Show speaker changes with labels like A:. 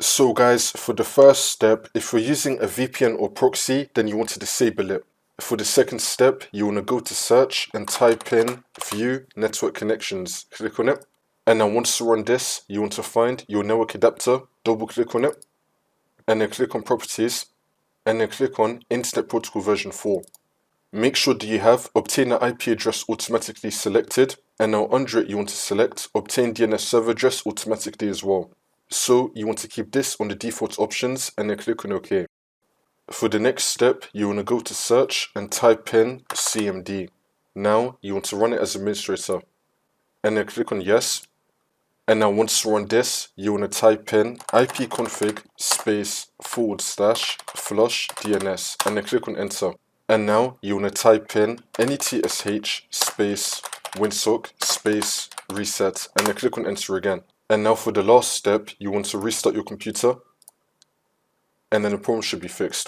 A: So guys, for the first step, if you're using a VPN or proxy, then you want to disable it. For the second step, you want to go to search and type in view network connections. Click on it. And now once you run this, you want to find your network adapter, double click on it, and then click on properties, and then click on Internet Protocol version 4. Make sure that you have obtain an IP address automatically selected, and now under it you want to select obtain DNS server address automatically as well. So you want to keep this on the default options and then click on OK. For the next step, you want to go to search and type in CMD. Now you want to run it as administrator, and then click on yes. And now once you run this, you want to type in ipconfig space /flush DNS and then click on enter. And now you want to type in netsh space winsock space reset and then click on enter again. And now for the last step, you want to restart your computer and then the problem should be fixed.